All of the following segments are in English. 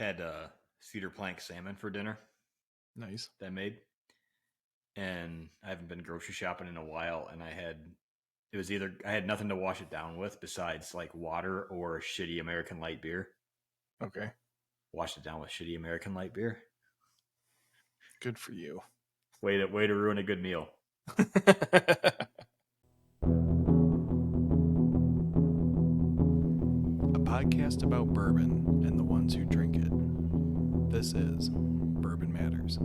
had cedar plank salmon for dinner Nice. that I made, and I haven't been grocery shopping in a while, and it was either I had nothing to wash it down with besides like water or shitty American light beer. Okay. Washed it down with shitty American light beer. Good for you. Way to ruin a good meal. A podcast about bourbon and the ones who drink it. This is Bourbon Matters.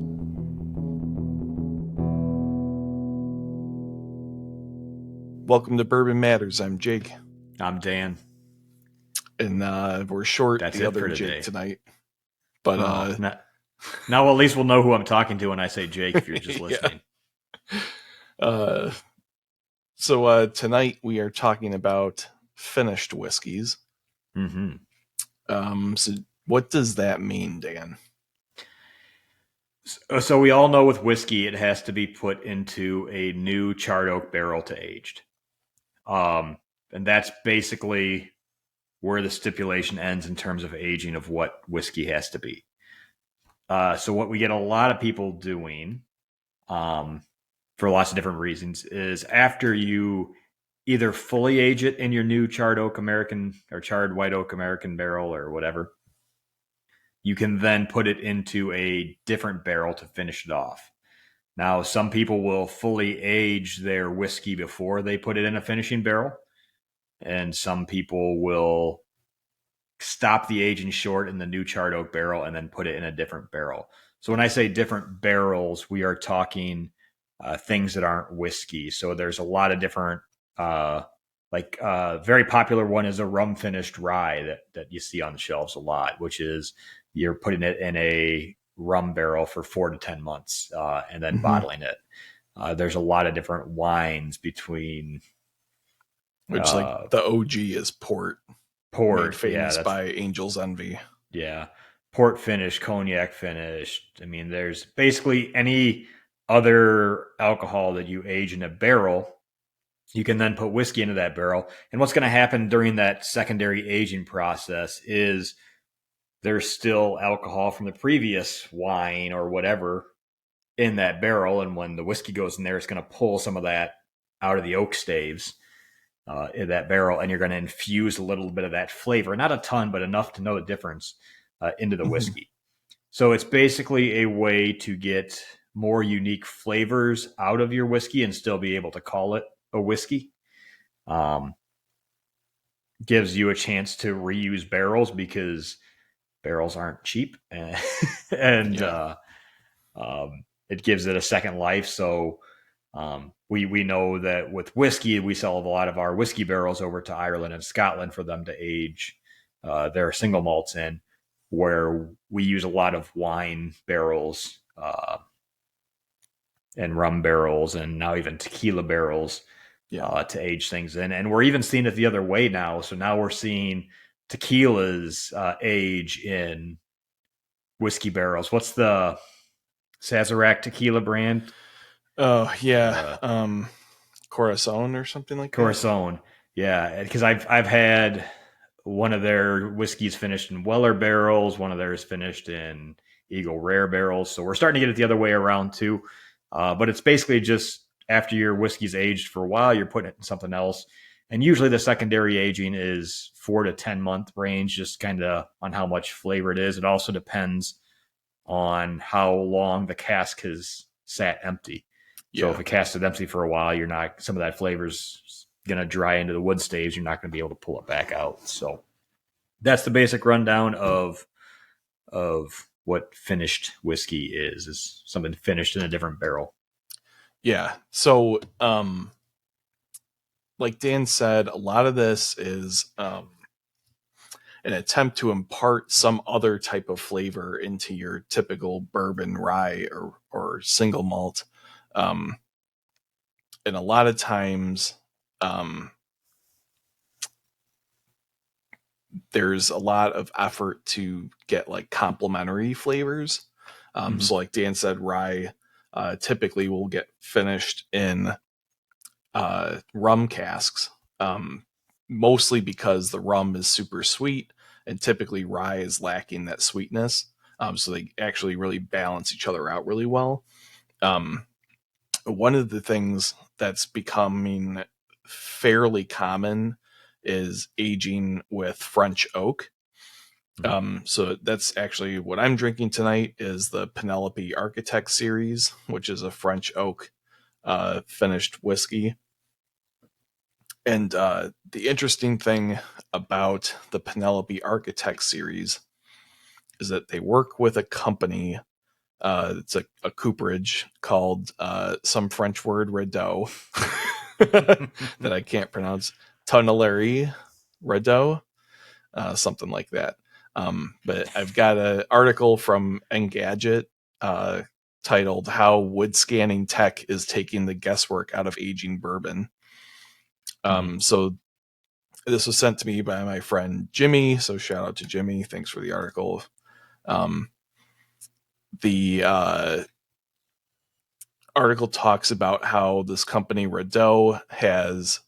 Welcome to Bourbon Matters. I'm Jake. I'm Dan. And we're short That's the it other for Jake today. tonight. But now at least we'll know who I'm talking to when I say Jake if you're just listening. So tonight we are talking about finished whiskeys. Mm-hmm. So what does that mean, Dan? So we all know with whiskey, it has to be put into a new charred oak barrel to aged. And that's basically where the stipulation ends in terms of aging of what whiskey has to be. So what we get a lot of people doing, for lots of different reasons, is after you either fully age it in your new charred oak American or charred white oak American barrel or whatever, you can then put it into a different barrel to finish it off. Now, some people will fully age their whiskey before they put it in a finishing barrel, and some people will stop the aging short in the new charred oak barrel and then put it in a different barrel. So when I say different barrels, we are talking things that aren't whiskey. So there's a lot of different, very popular one is a rum finished rye that you see on the shelves a lot, which is you're putting it in a rum barrel for 4 to 10 months and then bottling it. There's a lot of different wines between. Which like the OG is port. Made famous by Angel's Envy. Yeah. Port finished, cognac finished. I mean, there's basically any other alcohol that you age in a barrel, you can then put whiskey into that barrel. And what's going to happen during that secondary aging process is there's still alcohol from the previous wine or whatever in that barrel. And when the whiskey goes in there, it's going to pull some of that out of the oak staves in that barrel, and you're going to infuse a little bit of that flavor, not a ton, but enough to know the difference into the whiskey. So it's basically a way to get more unique flavors out of your whiskey and still be able to call it a whiskey. Gives you a chance to reuse barrels because barrels aren't cheap, and it gives it a second life. So we know that with whiskey, we sell a lot of our whiskey barrels over to Ireland and Scotland for them to age their single malts in, where we use a lot of wine barrels and rum barrels and now even tequila barrels to age things in. And we're even seeing it the other way now. So now we're seeing tequilas age in whiskey barrels. What's the Sazerac tequila brand? Oh, yeah. Corazon or something like Corazon. that. Yeah, because I've had one of their whiskeys finished in Weller barrels, one of theirs finished in Eagle Rare barrels. So we're starting to get it the other way around too. But it's basically just after your whiskey's aged for a while, you're putting it in something else. And usually the secondary aging is 4 to 10 month range, just kind of on how much flavor it is. It also depends on how long the cask has sat empty. So if a cask is empty for a while, some of that flavor's going to dry into the wood staves. You're not going to be able to pull it back out. So that's the basic rundown of what finished whiskey is something finished in a different barrel. Yeah. So, like Dan said, a lot of this is an attempt to impart some other type of flavor into your typical bourbon, rye, or single malt. And a lot of times, there's a lot of effort to get like complementary flavors. So like Dan said, rye typically will get finished in rum casks, mostly because the rum is super sweet and typically rye is lacking that sweetness. So they actually really balance each other out really well. One of the things that's becoming fairly common is aging with French oak. So that's actually what I'm drinking tonight is the Penelope Architect series, which is a French oak finished whiskey. And the interesting thing about the Penelope Architect series is that they work with a company. It's a cooperage called some French word Rideau that I can't pronounce. Tonneleri Rideau, something like that. But I've got an article from Engadget titled "How Wood Scanning Tech is Taking the Guesswork Out of Aging Bourbon." So this was sent to me by my friend Jimmy. So shout out to Jimmy. Thanks for the article. The article talks about how this company Rideau has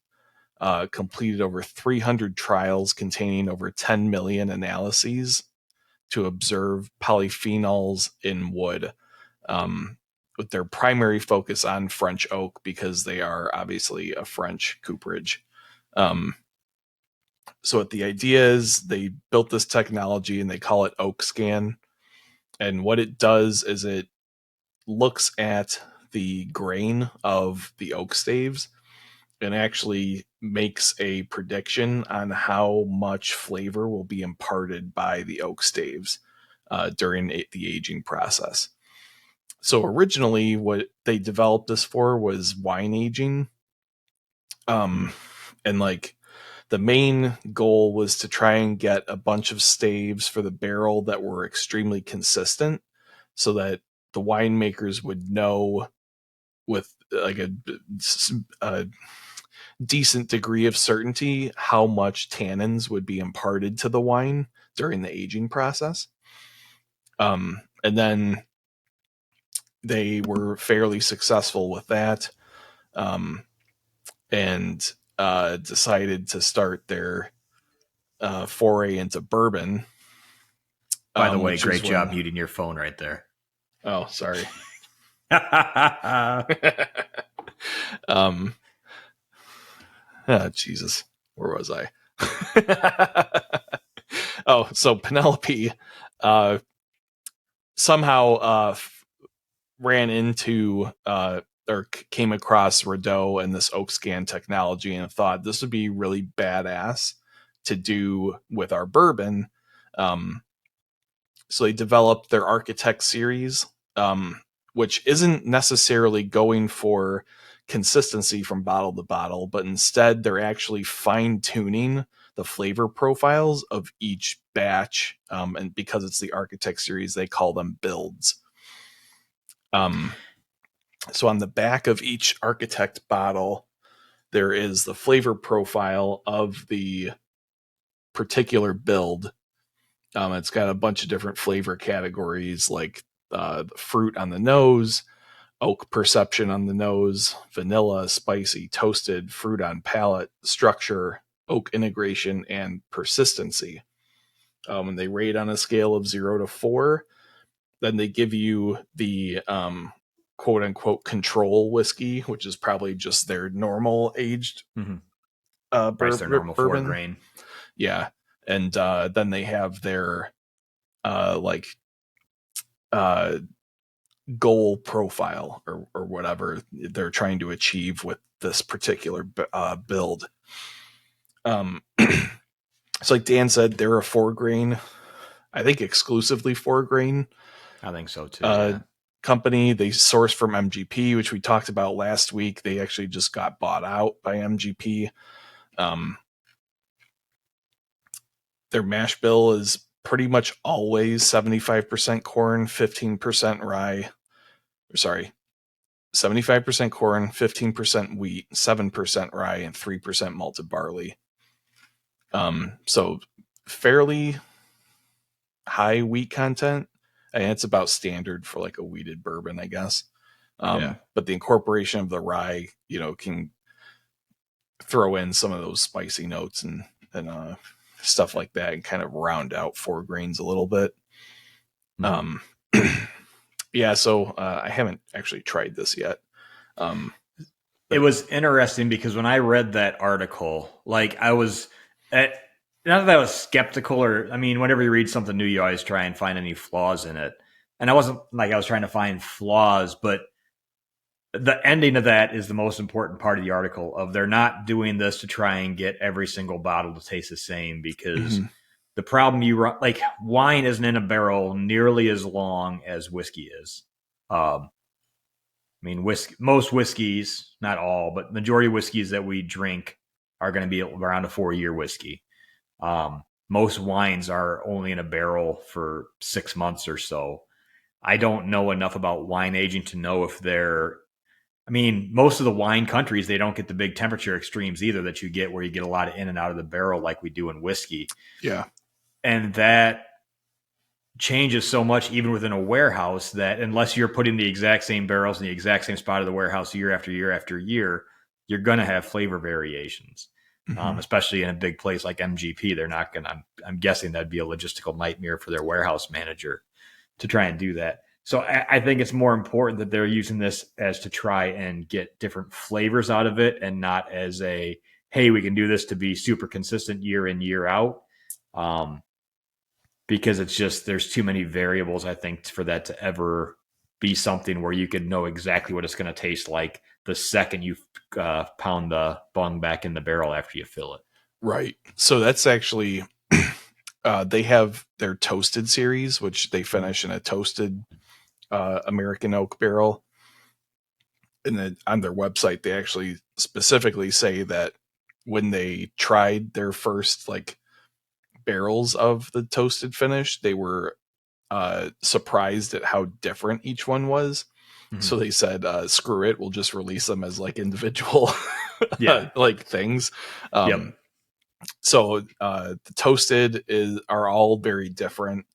completed over 300 trials containing over 10 million analyses to observe polyphenols in wood, with their primary focus on French oak because they are obviously a French cooperage. So what the idea is, they built this technology and they call it Oak Scan. And what it does is it looks at the grain of the oak staves and actually makes a prediction on how much flavor will be imparted by the oak staves during the aging process. So originally what they developed this for was wine aging. And like the main goal was to try and get a bunch of staves for the barrel that were extremely consistent so that the winemakers would know with like a decent degree of certainty how much tannins would be imparted to the wine during the aging process. And then they were fairly successful with that, and decided to start their foray into bourbon. By the way, great job muting your phone right there. Oh, sorry. Jesus, where was I? Oh, so Penelope somehow ran into or came across Rideau and this Oak Scan technology and thought this would be really badass to do with our bourbon. So they developed their Architect series, which isn't necessarily going for consistency from bottle to bottle, but instead they're actually fine-tuning the flavor profiles of each batch. And because it's the Architect series, they call them builds. So on the back of each Architect bottle, there is the flavor profile of the particular build. It's got a bunch of different flavor categories like the fruit on the nose, oak perception on the nose, vanilla, spicy, toasted, fruit on palate, structure, oak integration, and persistency. And they rate on a scale of 0 to 4. Then they give you the quote unquote control whiskey, which is probably just their normal aged their normal bourbon. 4-grain. Yeah. And then they have their goal profile or whatever they're trying to achieve with this particular build. So like Dan said, they're a 4-grain, I think exclusively 4-grain. I think so too. Company. They source from MGP, which we talked about last week. They actually just got bought out by MGP. Their mash bill is pretty much always 75% corn, 15% rye. Sorry, 75% corn, 15% wheat, 7% rye, and 3% malted barley. So fairly high wheat content. And it's about standard for like a wheated bourbon, I guess. But the incorporation of the rye, can throw in some of those spicy notes and stuff like that, and kind of round out 4 grains a little bit. Yeah, so I haven't actually tried this yet. It was interesting because when I read that article, like I was not that I was skeptical, or I mean, whenever you read something new, you always try and find any flaws in it. And I wasn't like I was trying to find flaws, but the ending of that is the most important part of the article. Of they're not doing this to try and get every single bottle to taste the same, because the problem you run, like wine isn't in a barrel nearly as long as whiskey is. I mean, most whiskeys, not all, but majority of whiskeys that we drink are going to be around a 4-year whiskey. Most wines are only in a barrel for 6 months or so. I don't know enough about wine aging to know if they're, I mean, most of the wine countries, they don't get the big temperature extremes either that you get where you get a lot of in and out of the barrel like we do in whiskey. Yeah. And that changes so much even within a warehouse that unless you're putting the exact same barrels in the exact same spot of the warehouse year after year after year, you're going to have flavor variations. Especially in a big place like MGP, they're not going to, I'm guessing that'd be a logistical nightmare for their warehouse manager to try and do that. So I think it's more important that they're using this as to try and get different flavors out of it, and not as a, hey, we can do this to be super consistent year in, year out. Because it's just, there's too many variables, I think, for that to ever be something where you could know exactly what it's going to taste like the second you pound the bung back in the barrel after you fill it. Right. So that's actually, they have their toasted series, which they finish in a toasted American oak barrel. And then on their website, they actually specifically say that when they tried their first like barrels of the toasted finish, they were surprised at how different each one was. So they said, screw it, we'll just release them as like individual like things. So the toasted are all very different.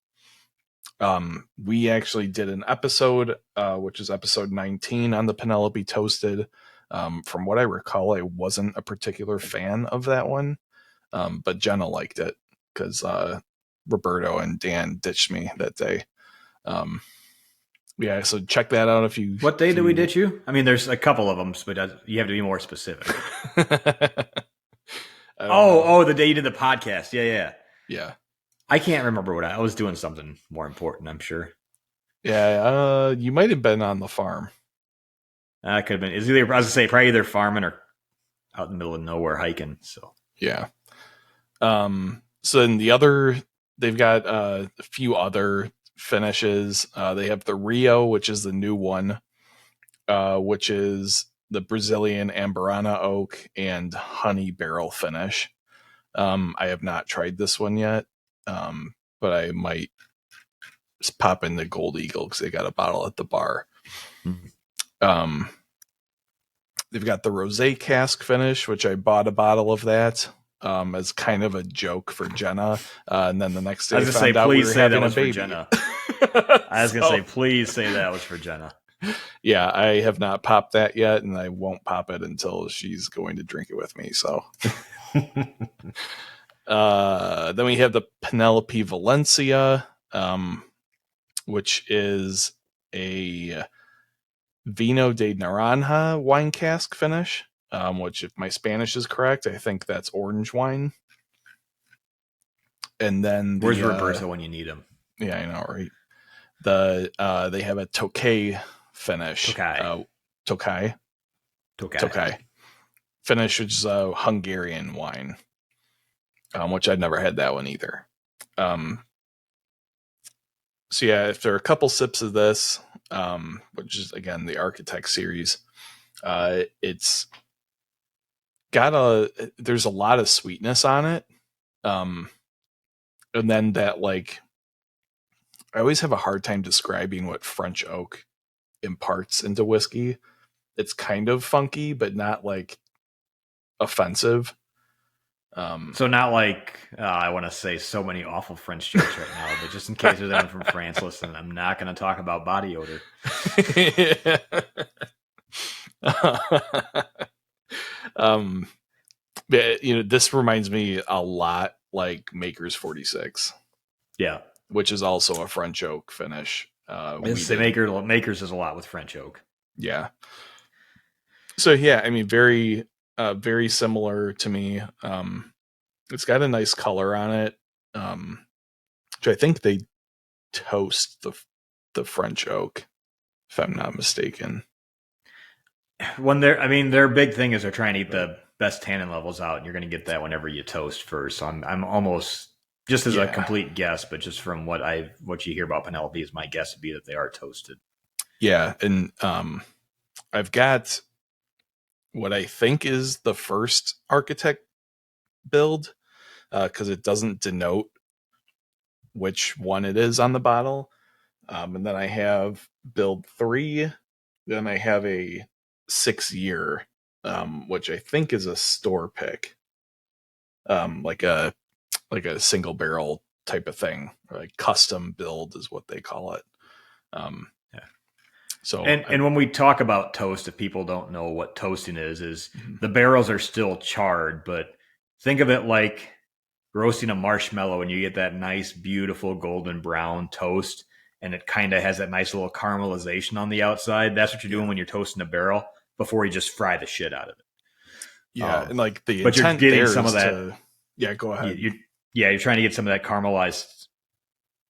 We actually did an episode, which is episode 19 on the Penelope Toasted. From what I recall, I wasn't a particular fan of that one, but Jenna liked it because Roberto and Dan ditched me that day. Yeah, so check that out if you. What day did we ditch you? I mean, there's a couple of them, but you have to be more specific. The day you did the podcast. Yeah. I can't remember what I was doing. Something more important, I'm sure. Yeah, you might have been on the farm. I could have been. It's either, I was gonna say, probably either farming or out in the middle of nowhere hiking. So yeah. So then they've got a few other finishes. They have the Rio, which is the new one, which is the Brazilian Amburana oak and honey barrel finish. I have not tried this one yet, but I might just pop in the Gold Eagle because they got a bottle at the bar. They've got the Rosé cask finish, which I bought a bottle of that as kind of a joke for Jenna. And then the next day, I was going to say, please say that was for Jenna. I was going to say, please say that was for Jenna. Yeah, I have not popped that yet, and I won't pop it until she's going to drink it with me. So then we have the Penelope Valencia, which is a Vino de Naranja wine cask finish, which, if my Spanish is correct, I think that's orange wine. And then where's Roberto when you need him? Yeah, I know, right? They have a Tokay finish. Tokay finish, which is a Hungarian wine, which I've never had that one either. So yeah, if there are a couple sips of this, which is again the Architect series, it's got there's a lot of sweetness on it, and then that, like, I always have a hard time describing what French oak imparts into whiskey. It's kind of funky, but not like offensive. So not like, I want to say so many awful French jokes right now, but just in case there's anyone from France listening, I'm not going to talk about body odor. But, this reminds me a lot like Maker's 46, Yeah. which is also a French oak finish. Makers is a lot with French oak. Yeah. So yeah, I mean, very similar to me. It's got a nice color on it, which I think they toast the French oak, if I'm not mistaken. When their big thing is they're trying to eat the best tannin levels out, and you're going to get that whenever you toast first. So I'm almost, just as a complete guess, but just from what you hear about Penelope, is my guess would be that they are toasted. Yeah, and I've got what I think is the first Architect build, because it doesn't denote which one it is on the bottle. And then I have build 3. Then I have a 6-year, which I think is a store pick, like a single barrel type of thing, or like custom build is what they call it. Yeah. So and when we talk about toast, if people don't know what toasting is the barrels are still charred, but think of it like roasting a marshmallow and you get that nice, beautiful golden brown toast, and it kind of has that nice little caramelization on the outside. That's what you're doing when you're toasting a barrel before you just fry the shit out of it. Yeah, and like the but intent you're getting there some is of that. Yeah, go ahead. You're trying to get some of that caramelized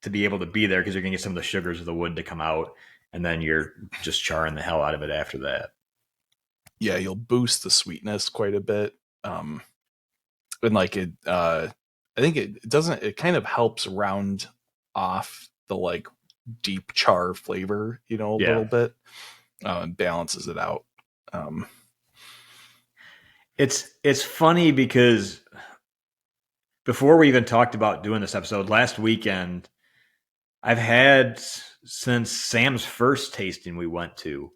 to be able to be there, because you're going to get some of the sugars of the wood to come out, and then you're just charring the hell out of it after that. Yeah, you'll boost the sweetness quite a bit. And like it, I think it doesn't. It kind of helps round off the like deep char flavor, a little bit, and balances it out. It's funny because before we even talked about doing this episode last weekend, I've had, since Sam's first tasting we went to,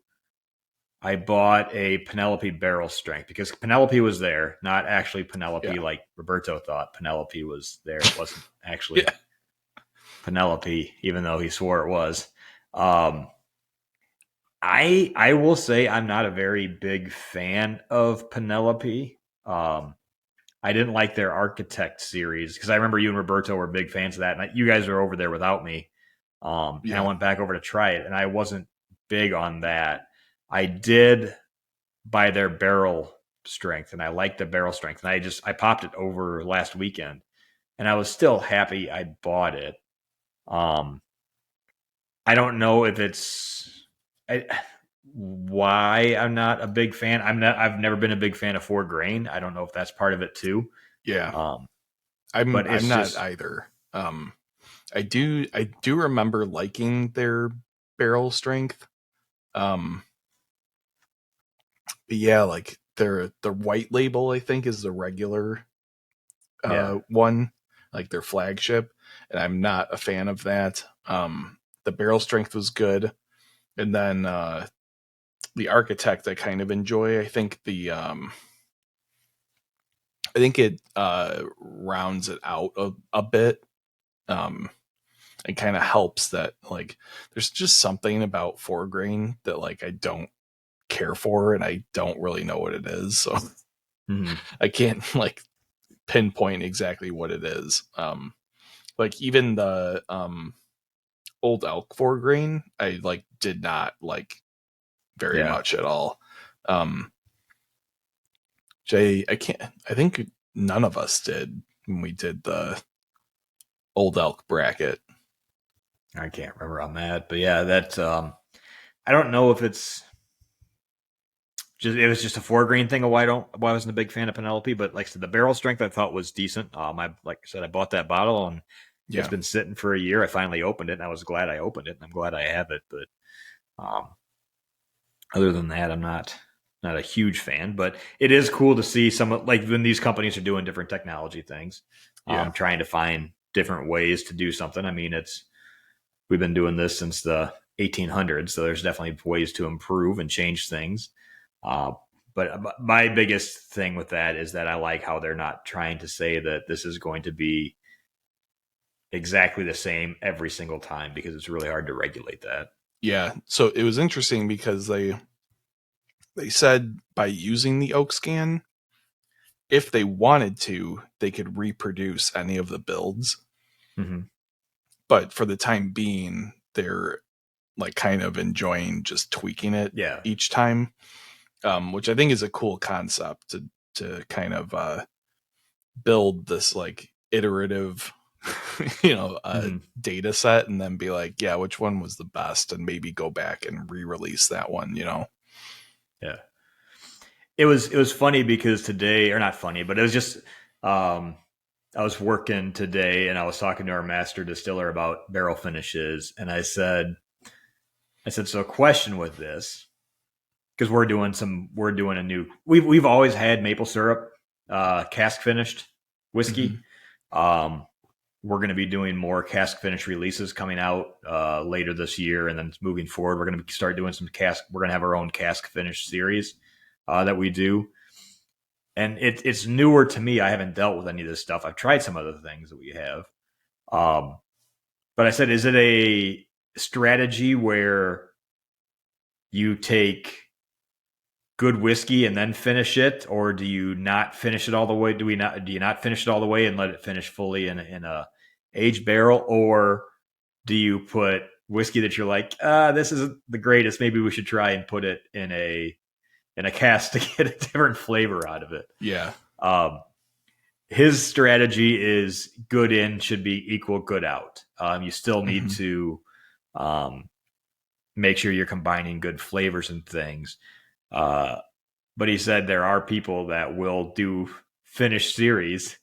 I bought a Penelope barrel strength, because Penelope was there, not actually Penelope like Roberto thought Penelope was there. It wasn't actually Penelope, even though he swore it was. I will say I'm not a very big fan of Penelope. I didn't like their Architect series, because I remember you and Roberto were big fans of that, and you guys were over there without me. And I went back over to try it, and I wasn't big on that. I did buy their barrel strength, and I liked the barrel strength, and I popped it over last weekend, and I was still happy I bought it. I don't know if it's why I'm not a big fan. I've never been a big fan of 4 grain. I don't know if that's part of it too. Yeah. I'm not either. I do remember liking their barrel strength. But yeah, like the white label, I think, is the regular one, like their flagship, and I'm not a fan of that. The barrel strength was good, and then the Architect I kind of enjoy. I think it rounds it out a bit. It kind of helps that like there's just something about 4 grain that like I don't care for, and I don't really know what it is, so I can't like pinpoint exactly what it is. Like even the Old Elk 4 grain I like did not like very much at all. Jay, I think none of us did when we did the Old Elk bracket. I can't remember on that, but yeah, that's I don't know if it was just a 4 grain thing of why I wasn't a big fan of Penelope, but like I said, the barrel strength I thought was decent. Like I said, I bought that bottle, and it's been sitting for a year. I finally opened it, and I was glad I opened it, and I'm glad I have it. But other than that, I'm not a huge fan. But it is cool to see some, like when these companies are doing different technology things, trying to find different ways to do something. I mean, we've been doing this since the 1800s, so there's definitely ways to improve and change things. But my biggest thing with that is that I like how they're not trying to say that this is going to be exactly the same every single time, because it's really hard to regulate that. Yeah. So it was interesting because they said by using the oak scan, if they wanted to, they could reproduce any of the builds. Mm-hmm. But for the time being, they're like kind of enjoying just tweaking it Yeah. each time, which I think is a cool concept to kind of build this like iterative Mm-hmm. data set, and then be like, yeah, which one was the best, and maybe go back and re-release that one. Yeah. It was funny because today, or not funny, but it was just I was working today and I was talking to our master distiller about barrel finishes, and I said, so a question with this, because we're doing a new, we've always had maple syrup cask finished whiskey. We're going to be doing more cask finish releases coming out later this year, and then moving forward, we're going to start doing some cask. We're going to have our own cask finish series that we do, and it's newer to me. I haven't dealt with any of this stuff. I've tried some other things that we have, but I said, is it a strategy where you take good whiskey and then finish it, or do you not finish it all the way? Do you not finish it all the way and let it finish fully in a aged barrel, or do you put whiskey that you're like, this isn't the greatest, maybe we should try and put it in a cask to get a different flavor out of it? Yeah. His strategy is good in should be equal good out. You still need to make sure you're combining good flavors and things. But he said there are people that will do finish series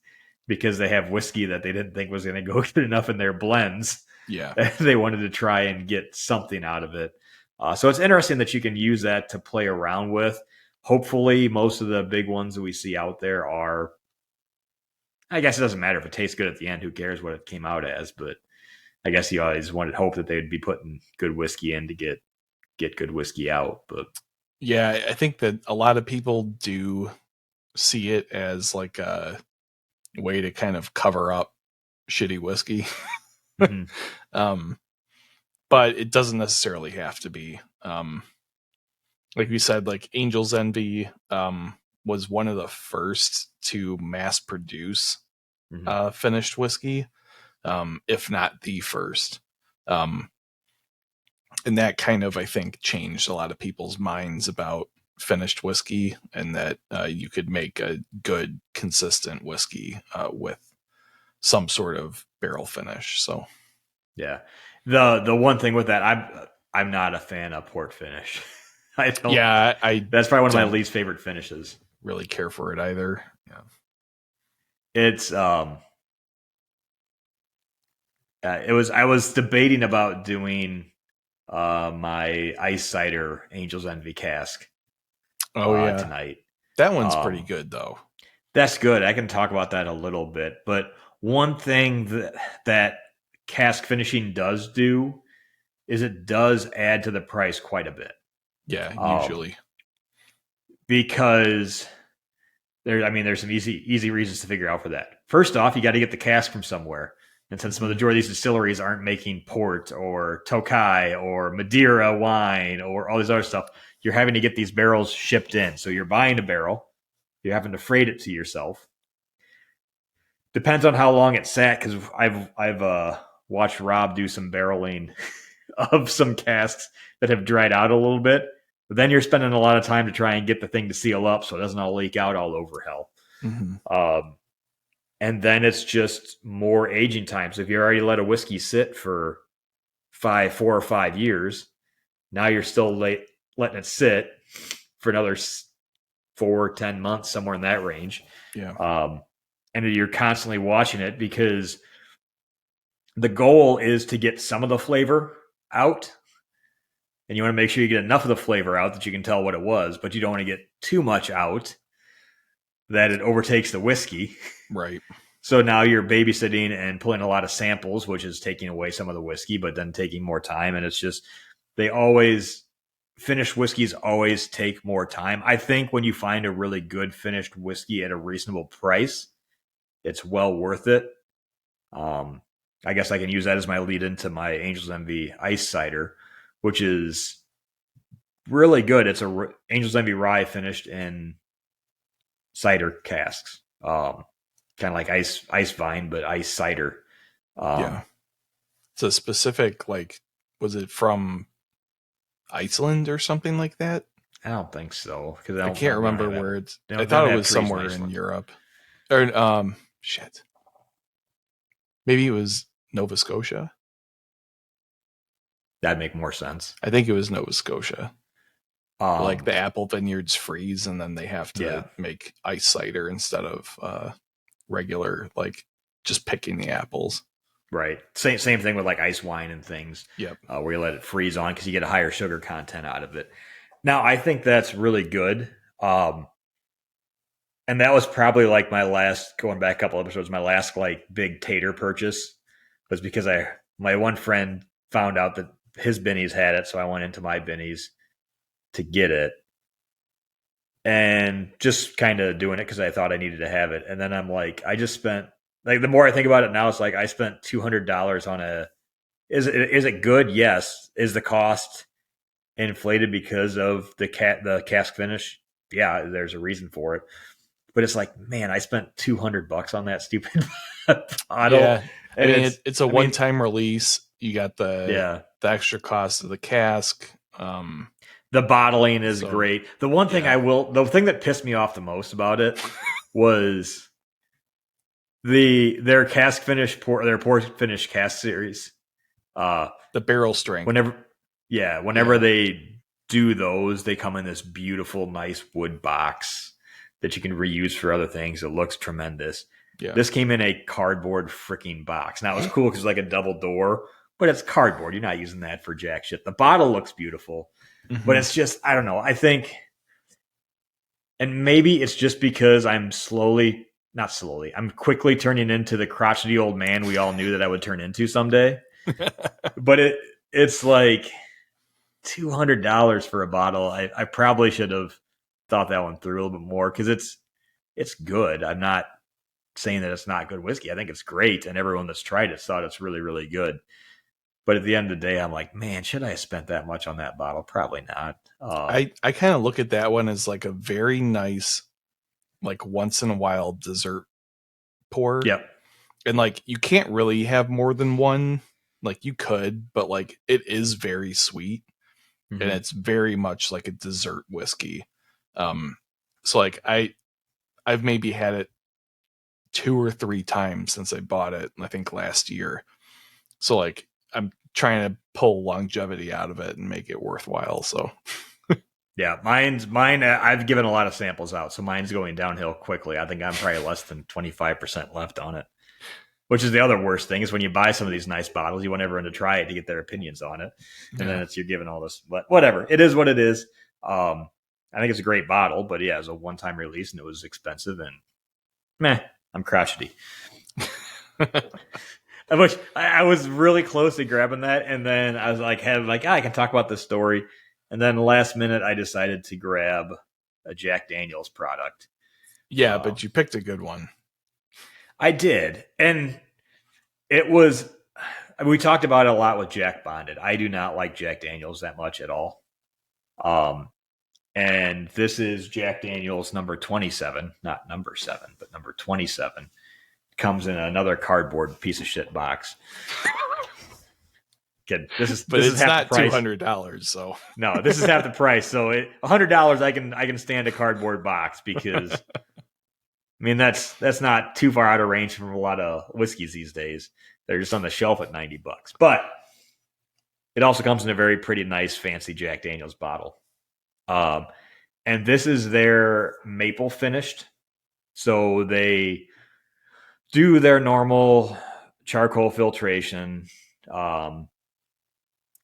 because they have whiskey that they didn't think was going to go good enough in their blends. Yeah. They wanted to try and get something out of it. So it's interesting that you can use that to play around with. Hopefully, most of the big ones that we see out there are, I guess it doesn't matter if it tastes good at the end. Who cares what it came out as? But I guess you always wanted hope that they would be putting good whiskey in to get good whiskey out. But yeah, I think that a lot of people do see it as like a way to kind of cover up shitty whiskey. But it doesn't necessarily have to be. Like we said, like Angel's Envy was one of the first to mass produce finished whiskey, if not the first. And that kind of, I think, changed a lot of people's minds about finished whiskey, and that you could make a good, consistent whiskey with some sort of barrel finish. So, yeah, the one thing with that, I'm not a fan of port finish. I don't. Yeah, that's probably one of my least favorite finishes. Really care for it either. Yeah, it's I was debating about doing my ice cider Angel's Envy cask. Tonight. That one's pretty good though. That's good. I can talk about that a little bit. But one thing that cask finishing does do is it does add to the price quite a bit. Yeah, usually. Because there's some easy reasons to figure out for that. First off, you got to get the cask from somewhere. And since the majority of these distilleries aren't making port or Tokai or Madeira wine or all this other stuff, you're having to get these barrels shipped in. So you're buying a barrel, you're having to freight it to yourself. Depends on how long it sat, because I've watched Rob do some barreling of some casks that have dried out a little bit. But then you're spending a lot of time to try and get the thing to seal up so it doesn't all leak out all over hell. And then it's just more aging time. So if you already let a whiskey sit for 4 or 5 years, now you're still letting it sit for another 4 or 10 months, somewhere in that range. Yeah. And you're constantly watching it, because the goal is to get some of the flavor out. And you want to make sure you get enough of the flavor out that you can tell what it was, but you don't want to get too much out that it overtakes the whiskey. Right. So now you're babysitting and pulling a lot of samples, which is taking away some of the whiskey, but then taking more time. And it's just, finished whiskeys always take more time. I think when you find a really good finished whiskey at a reasonable price, it's well worth it. I guess I can use that as my lead into my Angel's Envy ice cider, which is really good. It's a Angel's Envy rye finished in cider casks, kind of like ice vine, but ice cider. Yeah. It's a specific, like, was it from Iceland or something like that? I don't think so because I can't remember where it's. They I don't thought it have was trees in somewhere in Iceland. Europe. Or shit. Maybe it was Nova Scotia. That'd make more sense. I think it was Nova Scotia. Like Um, the apple vineyards freeze and then they have to Yeah. make ice cider instead of regular, like just picking the apples. right. Same thing with like ice wine and things. Yep. Where you let it freeze on because you get a higher sugar content out of it. Now, I think that's really good. And that was probably like my last, going back a couple episodes, my last like big tater purchase was because my one friend found out that his Benny's had it, so I went into my Benny's to get it, and just kind of doing it because I thought I needed to have it. And then I'm like, I just spent, like, the more I think about it now, it's like I spent $200 on a. Is it good? Yes. Is the cost inflated because of the cask finish? Yeah, there's a reason for it. But it's like, man, I spent $200 on that stupid bottle. Yeah. I And mean, it's a one-time release. You got the extra cost of the cask. The bottling is great. The one thing the thing that pissed me off the most about it was their cask finish their pour finish cask series. The barrel strength. Whenever they do those, they come in this beautiful, nice wood box that you can reuse for other things. It looks tremendous. Yeah. This came in a cardboard freaking box. Now, it was cool because it's like a double door, but it's cardboard. You're not using that for jack shit. The bottle looks beautiful, but it's just, I don't know. I think, and maybe it's just because I'm I'm quickly turning into the crotchety old man we all knew that I would turn into someday. But it's like $200 for a bottle. I probably should have thought that one through a little bit more because it's good. I'm not saying that it's not good whiskey. I think it's great, and everyone that's tried it thought it's really, really good. But at the end of the day, I'm like, man, should I have spent that much on that bottle? Probably not. I kind of look at that one as like a very nice, like once in a while dessert pour. Yep. And like you can't really have more than one. Like you could, but like it is very sweet. Mm-hmm. And it's very much like a dessert whiskey. So like I've maybe had it 2 or 3 times since I bought it, I think last year. So like I'm trying to pull longevity out of it and make it worthwhile. So yeah, mine. I've given a lot of samples out, so mine's going downhill quickly. I think I'm probably less than 25% left on it, which is the other worst thing is when you buy some of these nice bottles, you want everyone to try it to get their opinions on it. And then you're giving all this, but whatever. It is what it is. I think it's a great bottle, but yeah, it was a one-time release and it was expensive and meh, I'm crotchety. Which I was really close to grabbing that. And then I was like, I can talk about this story. And then last minute, I decided to grab a Jack Daniel's product. Yeah, but you picked a good one. I did. And it was, we talked about it a lot with Jack Bonded. I do not like Jack Daniel's that much at all. And this is Jack Daniel's number 27, not number 7, but number 27. Comes in another cardboard piece of shit box. Good. This is not $200. So no, this is half the price. So $100, I can stand a cardboard box because I mean that's not too far out of range from a lot of whiskeys these days. They're just on the shelf at $90. But it also comes in a very pretty, nice, fancy Jack Daniel's bottle. And this is their maple finished. So they do their normal charcoal filtration, and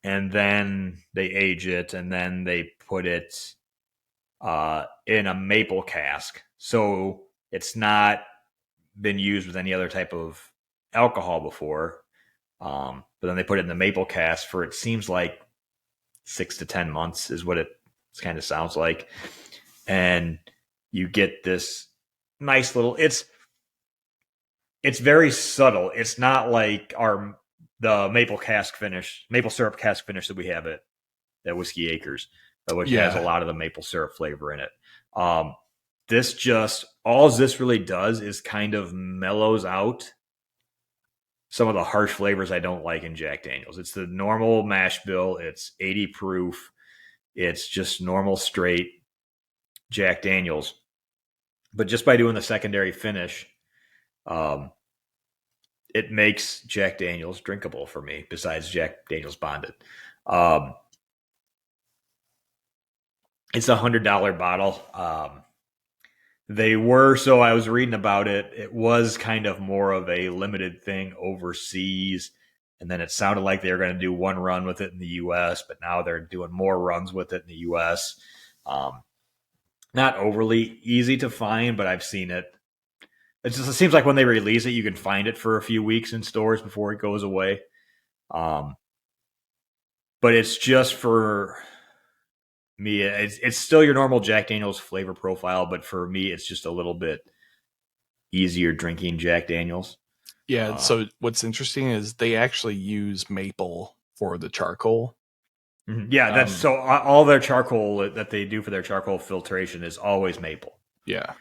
then they age it, and then they put it in a maple cask. So it's not been used with any other type of alcohol before. But then they put it in the maple cask for, it seems like 6 to 10 months is what it kind of sounds like. And you get this nice little, it's very subtle. It's not like the maple syrup cask finish that we have at Whiskey Acres, which has a lot of the maple syrup flavor in it. all this really does is kind of mellows out some of the harsh flavors I don't like in Jack Daniels. It's the normal mash bill. It's 80 proof. It's just normal straight Jack Daniels. But just by doing the secondary finish, it makes Jack Daniels drinkable for me, besides Jack Daniels Bonded. It's $100 bottle. So I was reading about it. It was kind of more of a limited thing overseas. And then it sounded like they were going to do one run with it in the U.S., but now they're doing more runs with it in the U.S. Not overly easy to find, but I've seen it. It seems like when they release it, you can find it for a few weeks in stores before it goes away. But it's just for me. It's still your normal Jack Daniels flavor profile, but for me, it's just a little bit easier drinking Jack Daniels. Yeah. So what's interesting is they actually use maple for the charcoal. Yeah, that's so all their charcoal that they do for their charcoal filtration is always maple. Yeah.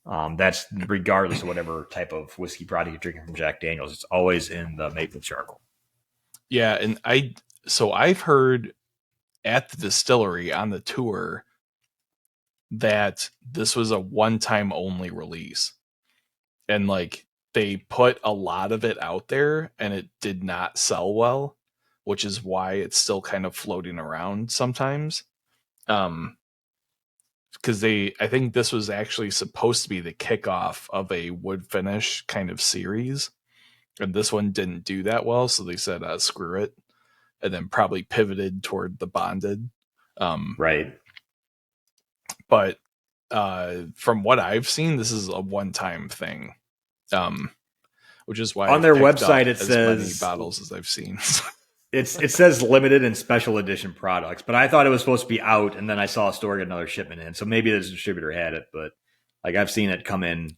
That's regardless of whatever type of whiskey product you're drinking from Jack Daniels. It's always in the maple charcoal. Yeah, and I've heard at the distillery on the tour that this was a one-time only release. And like they put a lot of it out there and it did not sell well, which is why it's still kind of floating around sometimes. Because I think this was actually supposed to be the kickoff of a wood finish kind of series. And this one didn't do that well, so they said, screw it. And then probably pivoted toward the bonded. Right. But from what I've seen, this is a one-time thing. Which is why on their website it says many bottles as I've seen. It says limited and special edition products, but I thought it was supposed to be out, and then I saw a store get another shipment in, so maybe the distributor had it, but like I've seen it come in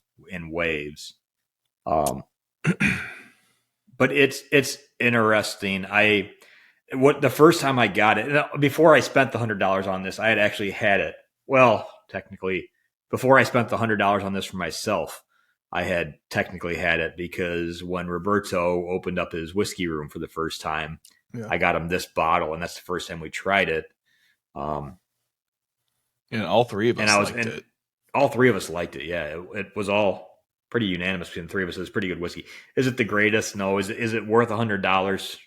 waves. But it's interesting. The first time I got it, before I spent the $100 on this, I had actually had it. Well, technically, before I spent the $100 on this for myself, I had technically had it because when Roberto opened up his whiskey room for the first time, I got him this bottle, and that's the first time we tried it. And all three of us liked it. All three of us liked it. Yeah, it was all pretty unanimous between the three of us. It was pretty good whiskey. Is it the greatest? No. Is it worth $100?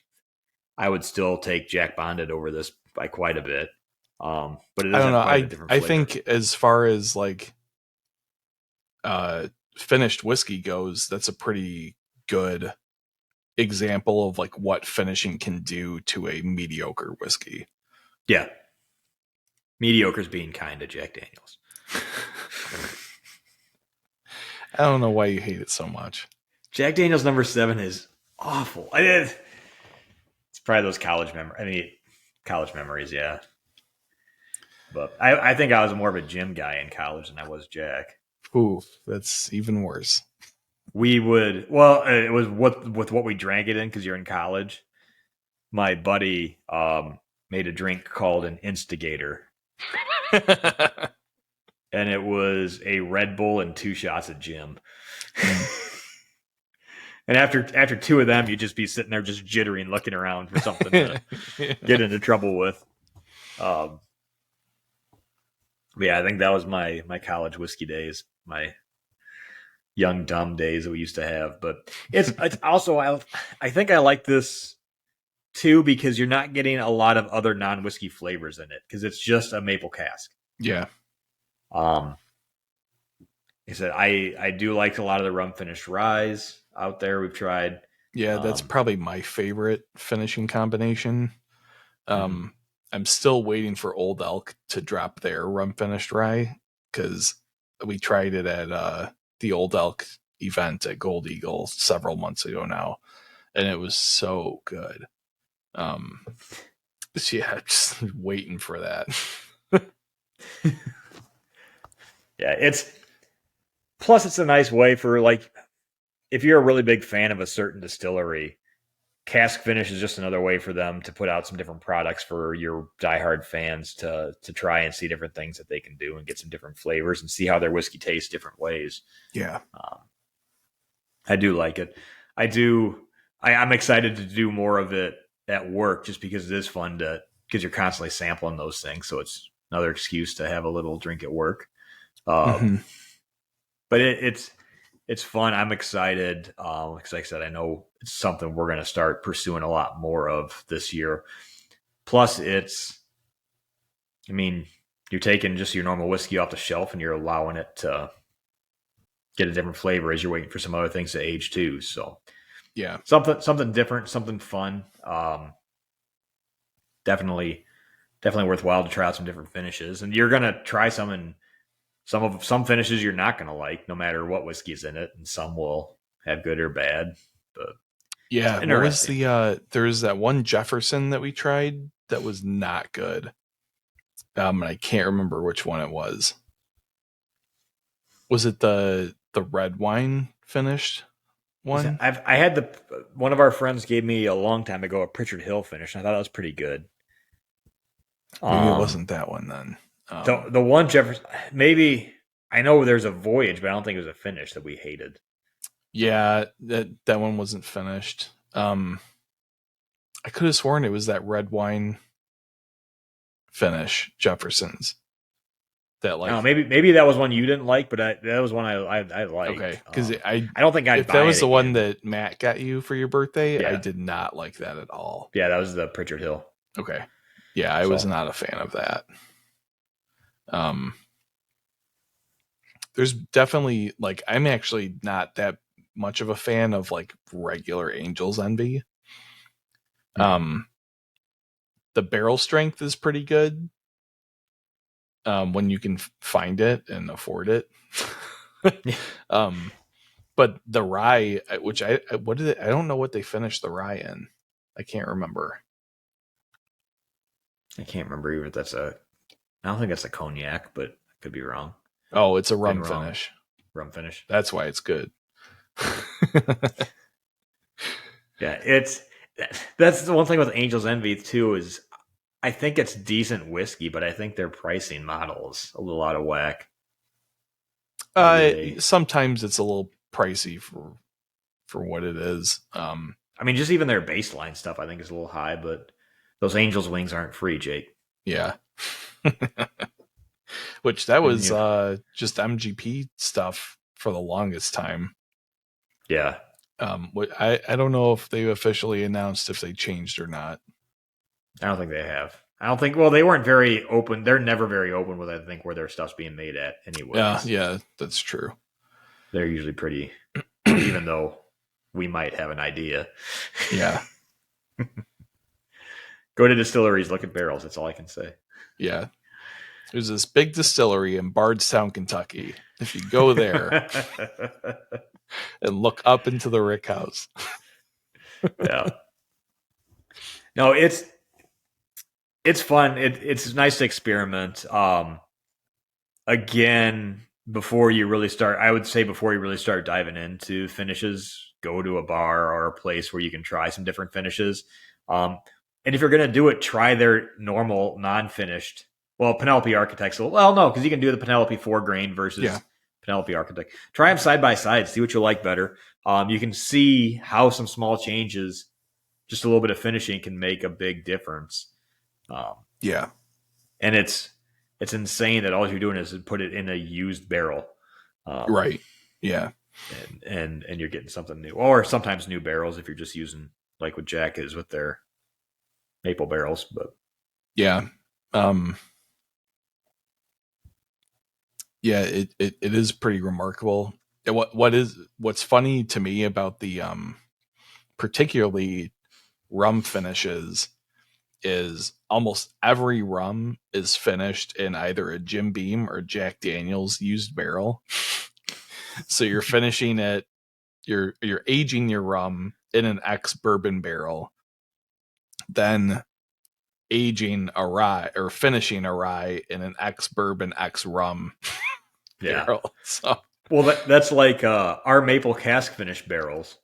I would still take Jack Bonded over this by quite a bit. But it I don't know. I think as far as like finished whiskey goes, that's a pretty good example of like what finishing can do to a mediocre whiskey. Yeah. Mediocre's being kind to Jack Daniels. I don't know why you hate it so much. Jack Daniels number 7 is awful. It's probably those college memories, yeah. But I think I was more of a gym guy in college than I was Jack. Ooh, that's even worse. It was with what we drank it in because you're in college. My buddy made a drink called an Instigator. And it was a Red Bull and 2 shots of Jim. And after 2 of them, you'd just be sitting there just jittering, looking around for something to get into trouble with. Yeah, I think that was my college whiskey days, my young dumb days that we used to have. But it's also I think I like this too because you're not getting a lot of other non-whiskey flavors in it because it's just a maple cask. Yeah. I said I do like a lot of the rum finished ryes out there we've tried. Yeah, that's probably my favorite finishing combination. I'm still waiting for Old Elk to drop their rum finished rye because we tried it at the Old Elk event at Gold Eagle several months ago now, and it was so good. So yeah, just waiting for that. Yeah, it's a nice way for like if you're a really big fan of a certain distillery, cask finish is just another way for them to put out some different products for your diehard fans to try and see different things that they can do and get some different flavors and see how their whiskey tastes different ways. Yeah. I do like it. I'm excited to do more of it at work just because it is fun because you're constantly sampling those things. So it's another excuse to have a little drink at work. But it's fun. I'm excited. Because like I said, I know it's something we're going to start pursuing a lot more of this year. Plus you're taking just your normal whiskey off the shelf and you're allowing it to get a different flavor as you're waiting for some other things to age too. So yeah, something different, something fun. Definitely worthwhile to try out some different finishes, and you're going to try some, and some finishes you're not going to like no matter what whiskey's in it, and some will have good or bad. But yeah, what was there's that one Jefferson that we tried that was not good. And I can't remember which one it was. Was it the red wine finished one? I had one of our friends gave me a long time ago a Pritchard Hill finish, and I thought that was pretty good. Maybe it wasn't that one then. The one Jefferson, maybe I know there's a Voyage, but I don't think it was a finish that we hated. Yeah, that one wasn't finished. I could have sworn it was that red wine finish Jefferson's. That like maybe that was one you didn't like, but that was one I liked. Okay, because I don't think if that was the one that Matt got you for your birthday, yeah. I did not like that at all. Yeah, that was the Pritchard Hill. Okay, yeah, I was not a fan of that. There's definitely like I'm actually not that much of a fan of like regular Angel's Envy. The barrel strength is pretty good. When you can find it and afford it. But the rye, which I don't know what they finished the rye in. I can't remember. I can't remember even if I don't think that's a cognac, but I could be wrong. Oh, it's a rum finish. Rum finish. That's why it's good. Yeah, that's the one thing with Angel's Envy too is I think it's decent whiskey, but I think their pricing model is a little out of whack. Sometimes it's a little pricey for what it is. Just even their baseline stuff I think is a little high, but those Angel's wings aren't free, Jake. Yeah. Which that was just MGP stuff for the longest time. Yeah. I don't know if they officially announced if they changed or not. I don't think they have. Well, they weren't very open. They're never very open with, I think, where their stuff's being made at anyway. Yeah, that's true. They're usually pretty, even though we might have an idea. Yeah. Go to distilleries, look at barrels. That's all I can say. Yeah. There's this big distillery in Bardstown, Kentucky. If you go there and look up into the rick house. Yeah. No, it's fun. It's nice to experiment. Again, before you really start diving into finishes, go to a bar or a place where you can try some different finishes. And if you're going to do it, try their normal non-finished. Well, Penelope Architects. Well, no, because you can do the Penelope 4-grain versus Penelope Architect. Try them side by side. See what you like better. You can see how some small changes, just a little bit of finishing, can make a big difference. Yeah, and it's insane that all you're doing is put it in a used barrel, right? Yeah, and you're getting something new, or sometimes new barrels if you're just using like what Jack is with their maple barrels. But yeah, yeah, it is pretty remarkable. What's funny to me about the particularly rum finishes is almost every rum is finished in either a Jim Beam or Jack Daniel's used barrel. So you're finishing it, you're aging your rum in an ex bourbon barrel, then aging a rye or finishing a rye in an ex bourbon ex rum barrel. So that's like our maple cask finish barrels,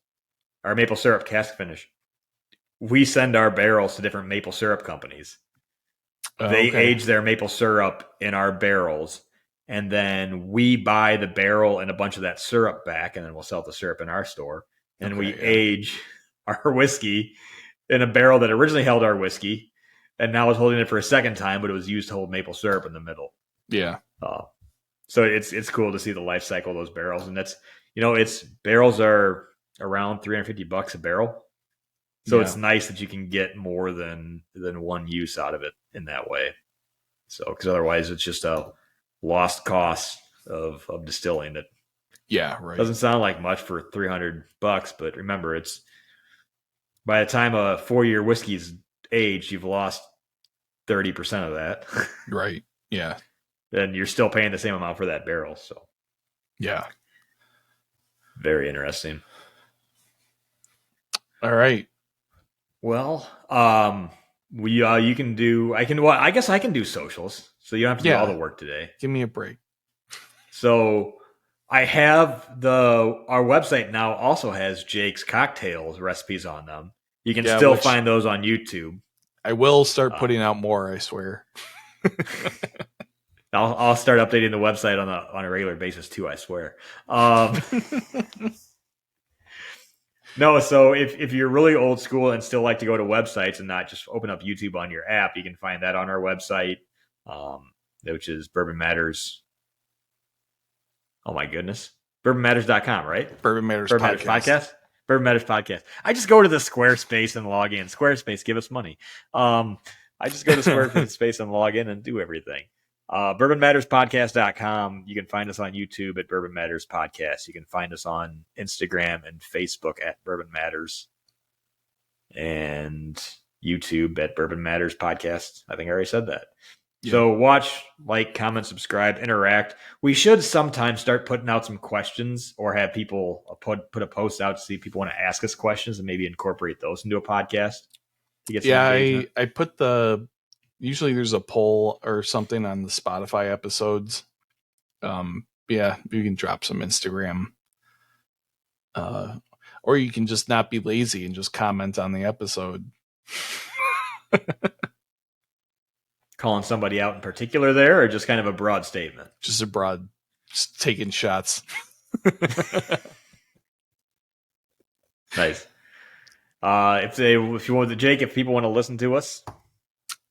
our maple syrup cask finish. we send our barrels to different maple syrup companies. They age their maple syrup in our barrels, and then we buy the barrel and a bunch of that syrup back, and then we'll sell the syrup in our store. And we age our whiskey in a barrel that originally held our whiskey, and now is holding it for a second time, but it was used to hold maple syrup in the middle. Yeah. So it's cool to see the life cycle of those barrels, and that's barrels are around $350 a barrel. So it's nice that you can get more than one use out of it in that way. So, because otherwise it's just a lost cost of distilling that. Yeah, right. Doesn't sound like much for $300, but remember, it's by the time a 4-year whiskey's aged, you've lost 30% of that. Right. Yeah. Then you're still paying the same amount for that barrel. So, yeah, very interesting. All right. Well, you can do. I guess I can do socials, so you don't have to do all the work today. Give me a break. So I have our website now also has Jake's cocktails recipes on them. You can still find those on YouTube. I will start putting out more, I swear. I'll start updating the website on a regular basis too, I swear. No, so if you're really old school and still like to go to websites and not just open up YouTube on your app, you can find that on our website, which is Bourbon Matters. Oh my goodness. BourbonMatters.com, right? Bourbon Matters Podcast. Bourbon Matters Podcast. I just go to the Squarespace and log in. Squarespace, give us money. I just go to Squarespace and log in and do everything. BourbonMattersPodcast.com. You can find us on YouTube at Bourbon Matters Podcast. You can find us on Instagram and Facebook at Bourbon Matters, and YouTube at Bourbon Matters Podcast. I think I already said that. Yeah. So watch, like, comment, subscribe, interact. We should sometimes start putting out some questions or have people put a post out to see if people want to ask us questions and maybe incorporate those into a podcast to get some engagement. I put usually there's a poll or something on the Spotify episodes. You can drop some Instagram. Or you can just not be lazy and just comment on the episode. Calling somebody out in particular there, or just kind of a broad statement? Just taking shots. Nice. If people want to listen to us,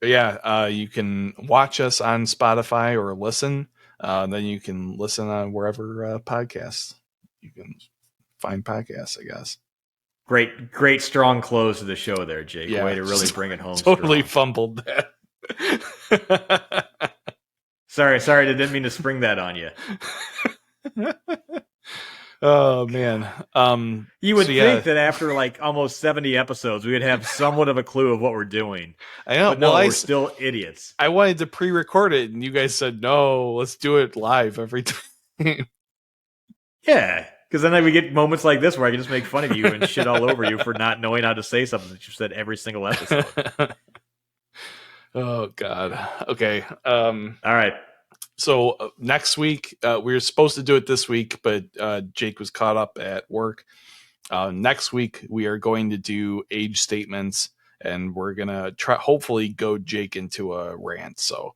you can watch us on Spotify or listen. Then you can listen on wherever podcasts you can find podcasts, I guess. Great strong close to the show there, Jake. Yeah, way to really bring it home. Totally fumbled that. Sorry, I didn't mean to spring that on you. Oh man. You would think that after like almost 70 episodes we would have somewhat of a clue of what we're doing. I know. But no, we're still idiots. I wanted to pre-record it and you guys said no, let's do it live every time. Yeah. Because then we get moments like this where I can just make fun of you and shit all over you for not knowing how to say something that you said every single episode. Oh God. Okay. All right. So next week, we were supposed to do it this week, but Jake was caught up at work. Next week, we are going to do age statements, and we're going to hopefully go Jake into a rant. So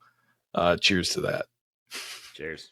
cheers to that. Cheers.